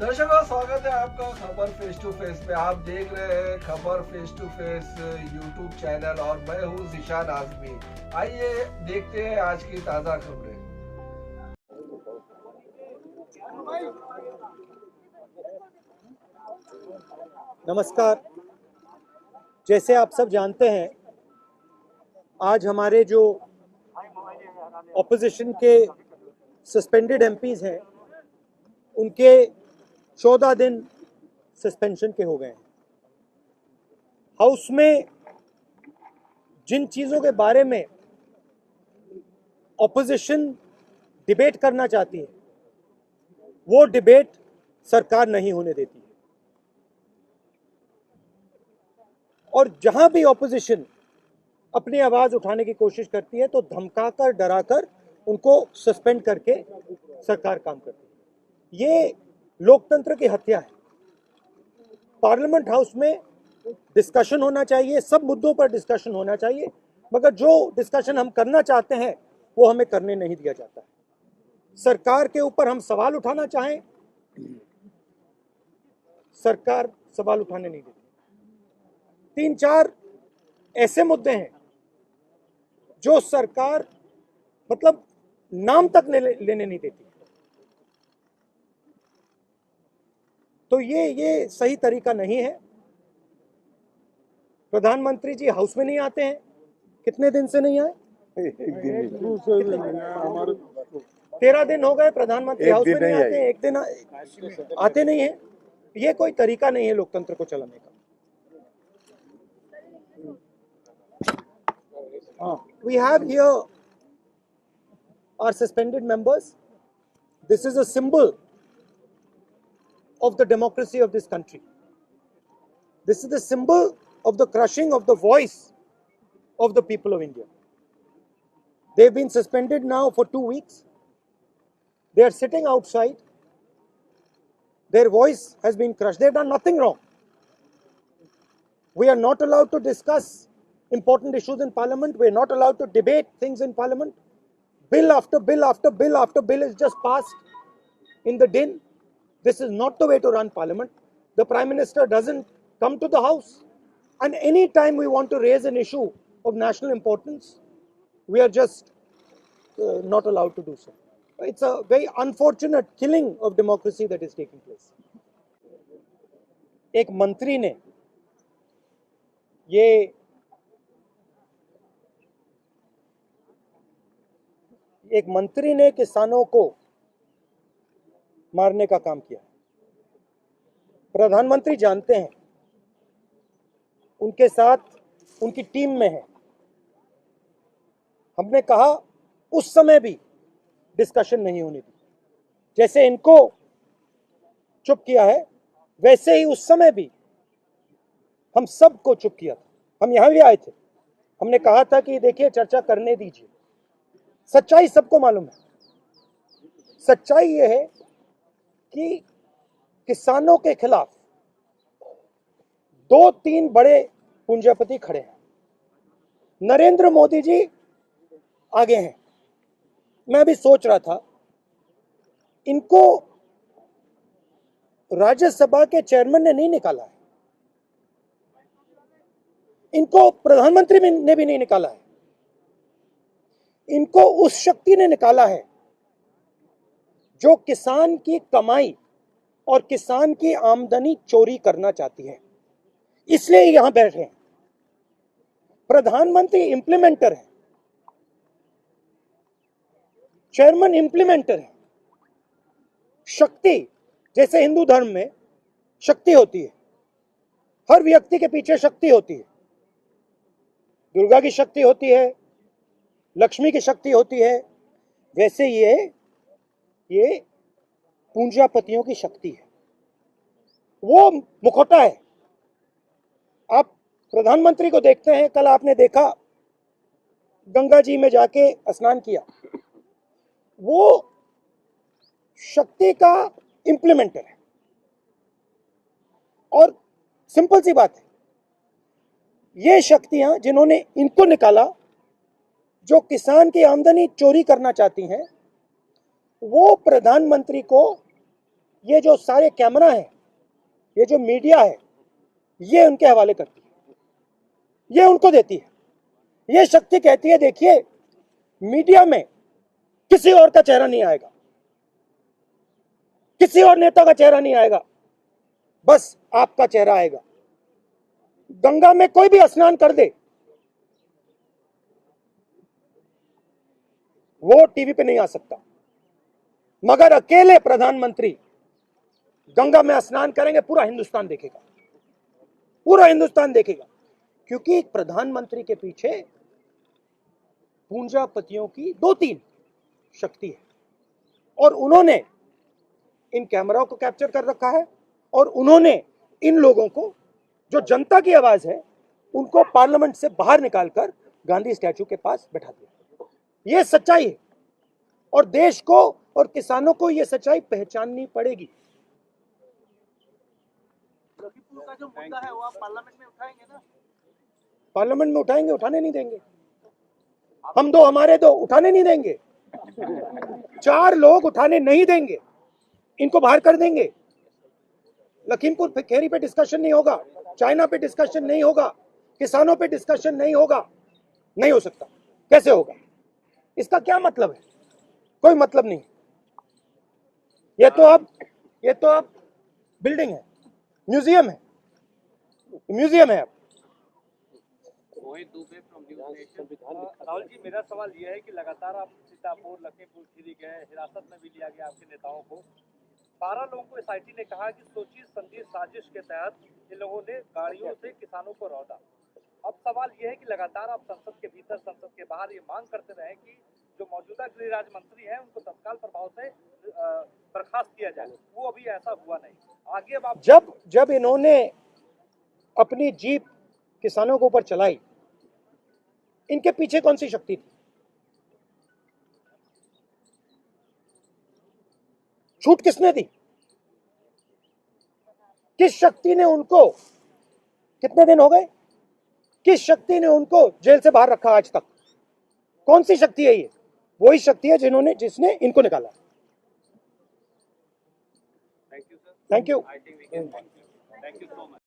दर्शकों, स्वागत है आपका खबर फेस टू फेस पे। आप देख रहे हैं Khabar face to face YouTube channel और मैं हूं ज़ीशान आज़मी। आइए देखते हैं आज की ताज़ा खबरें। नमस्कार। जैसे आप सब जानते हैं, आज हमारे जो ऑपोजिशन के सस्पेंडेड एमपीज हैं, उनके 14 दिन सस्पेंशन के हो गए हैं। हाउस में जिन चीज़ों के बारे में ऑपोजिशन डिबेट करना चाहती है, वो डिबेट सरकार नहीं होने देती है। और जहां भी ऑपोजिशन अपनी आवाज उठाने की कोशिश करती है तो धमकाकर, डराकर उनको सस्पेंड करके सरकार काम करती है। ये लोकतंत्र की हत्या है। पार्लियामेंट हाउस में डिस्कशन होना चाहिए, सब मुद्दों पर डिस्कशन होना चाहिए, मगर जो डिस्कशन हम करना चाहते हैं वो हमें करने नहीं दिया जाता है। सरकार के ऊपर हम सवाल उठाना चाहें, सरकार सवाल उठाने नहीं देती। 3-4 ऐसे मुद्दे हैं जो सरकार मतलब नाम तक लेने नहीं देती। तो ये सही तरीका नहीं है। प्रधानमंत्री जी हाउस में नहीं आते हैं। कितने दिन से नहीं आए? 13 दिन हो गए प्रधानमंत्री हाउस में नहीं आते हैं। एक दिन आते नहीं है। ये कोई तरीका नहीं है लोकतंत्र को चलाने का। We have here our suspended members. This is a symbol of the democracy of this country. This is the symbol of the crushing of the voice of the people of India. They've been suspended now for 2 weeks. They are sitting outside. Their voice has been crushed. They've done nothing wrong. We are not allowed to discuss important issues in Parliament. We are not allowed to debate things in Parliament. Bill after bill after bill after bill is just passed in the din. This is not the way to run Parliament. The Prime Minister doesn't come to the House. And any time we want to raise an issue of national importance, we are just not allowed to do so. It's a very unfortunate killing of democracy that is taking place. एक मंत्री ने किसानों को मारने का काम किया। प्रधानमंत्री जानते हैं, उनके साथ उनकी टीम में है। हमने कहा उस समय भी डिस्कशन नहीं होने दी। जैसे इनको चुप किया है, वैसे ही उस समय भी हम सबको चुप किया था। हम यहां भी आए थे। हमने कहा था कि देखिए, चर्चा करने दीजिए। सच्चाई सबको मालूम है। सच्चाई ये है कि किसानों के खिलाफ 2-3 बड़े पूंजीपति खड़े हैं। नरेंद्र मोदी जी आगे हैं। मैं भी सोच रहा था, इनको राज्यसभा के चेयरमैन ने नहीं निकाला है, इनको प्रधानमंत्री ने भी नहीं निकाला है, इनको उस शक्ति ने निकाला है जो किसान की कमाई और किसान की आमदनी चोरी करना चाहती है। इसलिए यहां बैठे हैं। प्रधानमंत्री इंप्लीमेंटर है, चेयरमैन इंप्लीमेंटर है। शक्ति, जैसे हिंदू धर्म में शक्ति होती है, हर व्यक्ति के पीछे शक्ति होती है। दुर्गा की शक्ति होती है, लक्ष्मी की शक्ति होती है, वैसे ये पूंजीपतियों की शक्ति है। वो मुखौटा है। आप प्रधानमंत्री को देखते हैं, कल आपने देखा गंगा जी में जाके स्नान किया। वो शक्ति का इंप्लीमेंटर है। और सिंपल सी बात है, ये शक्तियां जिन्होंने इनको निकाला, जो किसान की आमदनी चोरी करना चाहती हैं, वो प्रधानमंत्री को ये जो सारे कैमरा हैं, ये जो मीडिया है, ये उनके हवाले करती है, ये उनको देती है। ये शक्ति कहती है देखिए मीडिया में किसी और का चेहरा नहीं आएगा, किसी और नेता का चेहरा नहीं आएगा, बस आपका चेहरा आएगा। गंगा में कोई भी स्नान कर दे, वो टीवी पे नहीं आ सकता, मगर अकेले प्रधानमंत्री गंगा में स्नान करेंगे, पूरा हिंदुस्तान देखेगा, पूरा हिंदुस्तान देखेगा। क्योंकि प्रधानमंत्री के पीछे पूंजापतियों की 2-3 शक्ति है, और उन्होंने इन कैमराओं को कैप्चर कर रखा है, और उन्होंने इन लोगों को, जो जनता की आवाज है, उनको पार्लियामेंट से बाहर निकालकर गांधी स्टैचू के पास बैठा दिया। यह सच्चाई है, और देश को और किसानों को यह सच्चाई पहचाननी पड़ेगी। लखीमपुर का जो मुद्दा है वो आप पार्लियामेंट में उठाएंगे ना? पार्लियामेंट में उठाएंगे, उठाने नहीं देंगे। हम दो हमारे दो, उठाने नहीं देंगे। 4 लोग उठाने नहीं देंगे, इनको बाहर कर देंगे। लखीमपुर खेरी पे डिस्कशन नहीं होगा, चाइना पे डिस्कशन नहीं होगा, किसानों पे डिस्कशन नहीं होगा, नहीं हो सकता। कैसे होगा? इसका क्या मतलब है? कोई मतलब नहीं। ये तो अब बिल्डिंग है, म्यूजियम है, म्यूजियम है अब। राहुल जी, मेरा सवाल यह है कि लगातार आप सीतापुर, लखीमपुर खीरी गए, हिरासत में भी लिया गया आपके नेताओं को। 12 लोगों को एसआईटी ने कहा कि सोची समझी साजिश के तहत इन लोगों ने गाड़ियों से किसानों को रौंदा। अब सवाल यह है कि लगातार आप संसद के भीतर, संसद के बाहर ये मांग करते रहे कि जो मौजूदा गृह राज्य मंत्री हैं उनको तत्काल प्रभाव से बर्खास्त किया जाए, वो अभी ऐसा हुआ नहीं। आगे अब आप जब इन्होंने अपनी जीप किसानों के ऊपर चलाई, इनके पीछे कौन सी शक्ति थी? छूट किसने दी? किस शक्ति ने उनको, कितने दिन हो गए, किस शक्ति ने उनको जेल से बाहर रखा आज तक? कौन सी शक्ति है ये? वही शक्ति है जिसने इनको निकाला। Thank you sir. Thank you. Thank you so much.